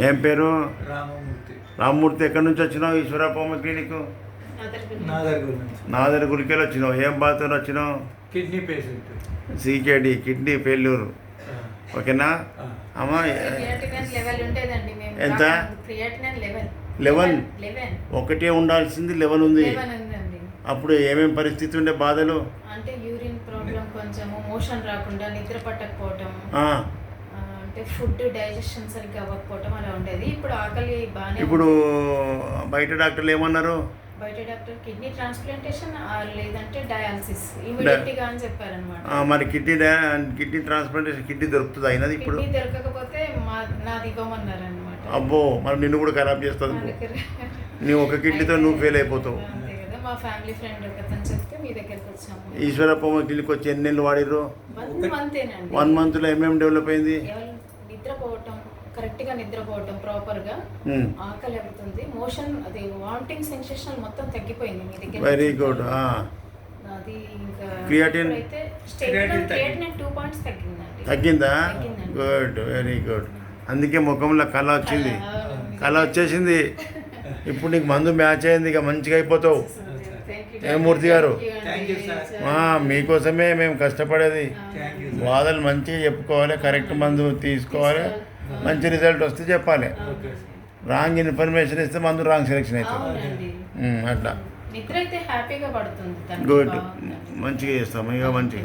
ఏం పేరు? రామమూర్తి. రామమూర్తి. ఎక్కడి నుంచి వచ్చినావు? ఈశ్వరప్పమ్మ క్లినిక్ నాదర్ గురికెళ్ళి వచ్చినావు. ఏం బాధతో వచ్చినావు? Kidney patient. CKD kidney failure. ఓకేనా అమ్మా? ఎంత? 11. ఒకటే ఉండాల్సింది 11 ఉంది. అప్పుడు ఏమేమి పరిస్థితి ఉండే బాధలు? అంటే యూరిన్ ప్రాబ్లం, కొంచెం మోషన్ రాకుండా, నిద్ర పట్టకపోవటం, అంటే ఫుడ్ డైజెషన్ సరిగ్గా అవ్వకపోవటం అలా ఉండేది. ఇప్పుడు ఆకలి బాగానే. ఇప్పుడు బయట డాక్టర్లు ఏమన్నారు? బయట డాక్టర్ కిడ్నీ ట్రాన్స్ప్లాంటేషన్ లేదంటే డయాలసిస్ ఇమీడియట్గా అని చెప్పారనమాట. మరి కిడ్నీ ట్రాన్స్ప్లాంటేషన్ కిడ్నీ దొరుకుతుంది అయినది ఇప్పుడు? కిడ్నీ దొరకకపోతే నాది ఇవ్వమన్నారు అనమాట. అబ్బో, మరి నిన్ను కూడా ఖరాబ్ చేస్తుంది. నువ్వు ఒక కిడ్నీతో నువ్వు ఫెయిల్ అయిపోతావు. అంతే కదా. మా ఫ్యామిలీ ఫ్రెండ్ ఒకతను చెప్తే మీ దగ్గరికి వచ్చాము. ఈశ్వరప్పమ్మ క్లినిక్ వచ్చి ఎన్ని నెలలు వాడిర్రు? 1 మంతేనండి. 1 మంత్లో ఏమేమి డెవలప్ అయింది? నిద్రపోవటం, కరెక్ట్గా నిద్రపోవటం, ప్రాపర్గా ఆకలి అవుతుంది, మోషన్ అది వామిటింగ్ సెన్సేషన్ మొత్తం తగ్గిపోయింది మీ దగ్గర. Very good. అది ఇంకా క్రియాటిన్ అయితే క్రియాటిన్ 2 పాయింట్స్ తగ్గిందండి. తగ్గిందా? Good, very good. అందుకే ముఖంలో కళ వచ్చింది, కళ వచ్చేసింది. ఇప్పుడు నీకు మందు మ్యాచ్ అయింది, ఇక మంచిగా అయిపోతావు. మూర్తి గారు, మీకోసమే మేము కష్టపడేది. బాధలు మంచిగా చెప్పుకోవాలి, కరెక్ట్ మందు తీసుకోవాలి, మంచి రిజల్ట్ వస్తే చెప్పాలి. రాంగ్ ఇన్ఫర్మేషన్ ఇస్తే మందు రాంగ్ సెలెక్షన్ అవుతుంది. అట్లా నిద్ర అయితే హ్యాపీగా పడుతుంది. గుడ్, మంచిగా చేస్తాము. ఇక మంచిగా